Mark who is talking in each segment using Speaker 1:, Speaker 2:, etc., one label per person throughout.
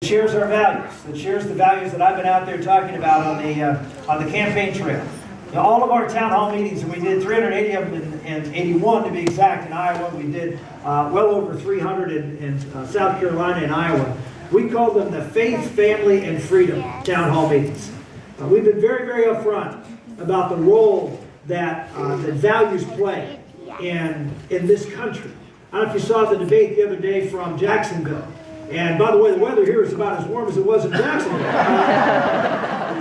Speaker 1: Shares our values, that shares the values that I've been out there talking about on the campaign trail. Now, all of our town hall meetings, and we did 380 of them and 81 to be exact in Iowa. We did well over 300 in South Carolina and Iowa. We call them the Faith, Family, and Freedom town hall meetings. We've been very, very upfront about the role that values play in this country. I don't know if you saw the debate the other day from Jacksonville. And by the way, the weather here is about as warm as it was in Jacksonville. I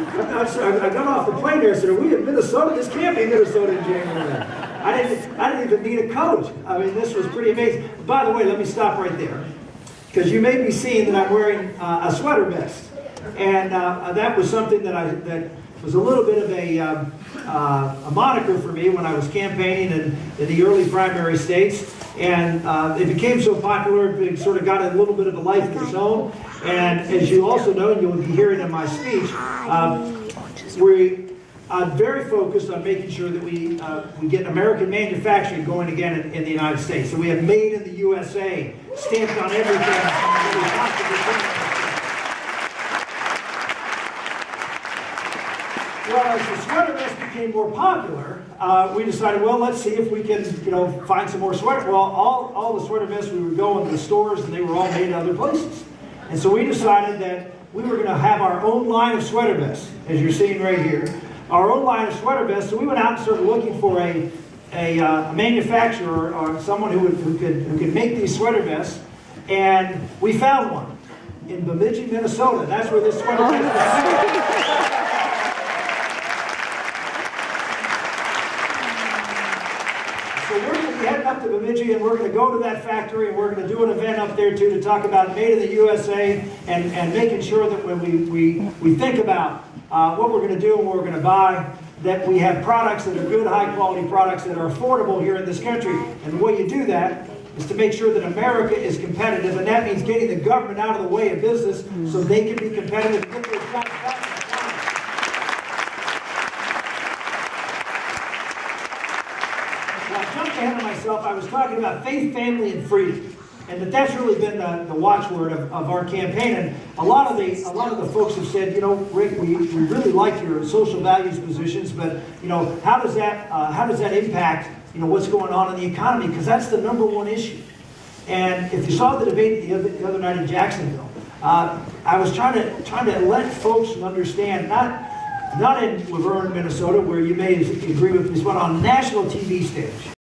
Speaker 1: got off the plane there and said, are we in Minnesota? This can't be Minnesota in January. I didn't even need a coat. I mean, this was pretty amazing. By the way, let me stop right there. Because you may be seeing that I'm wearing a sweater vest. And that was something that was a little bit of a moniker for me when I was campaigning in the early primary states. And it became so popular, it sort of got a little bit of a life of its own. And as you also know, and you'll be hearing in my speech, we are very focused on making sure that we get American manufacturing going again in the United States. So we have made in the USA stamped on everything that we possibly can. Well, as the sweater vest became more popular, we decided, well, let's see if we can, find some more sweater. Well, all the sweater vests, we would go into the stores, and they were all made in other places. And so we decided that we were going to have our own line of sweater vests, as you're seeing right here, our own line of sweater vests. So we went out and started looking for a manufacturer or someone who could make these sweater vests, and we found one in Bemidji, Minnesota. That's where this sweater vest is. So we're going to be heading up to Bemidji, and we're going to go to that factory, and we're going to do an event up there too to talk about made in the USA and making sure that when we think about what we're going to do and what we're going to buy, that we have products that are good, high quality products that are affordable here in this country. And the way you do that is to make sure that America is competitive, and that means getting the government out of the way of business so they can be competitive and get their jobs back. Ahead of myself, I was talking about faith, family, and freedom, and that's really been the watchword of our campaign. And a lot of the folks have said, Rick, we really like your social values positions, but how does that impact what's going on in the economy? Because that's the number one issue. And if you saw the debate the other night in Jacksonville, I was trying to let folks understand, not in Luverne, Minnesota, where you may agree with me, but on a national TV stage.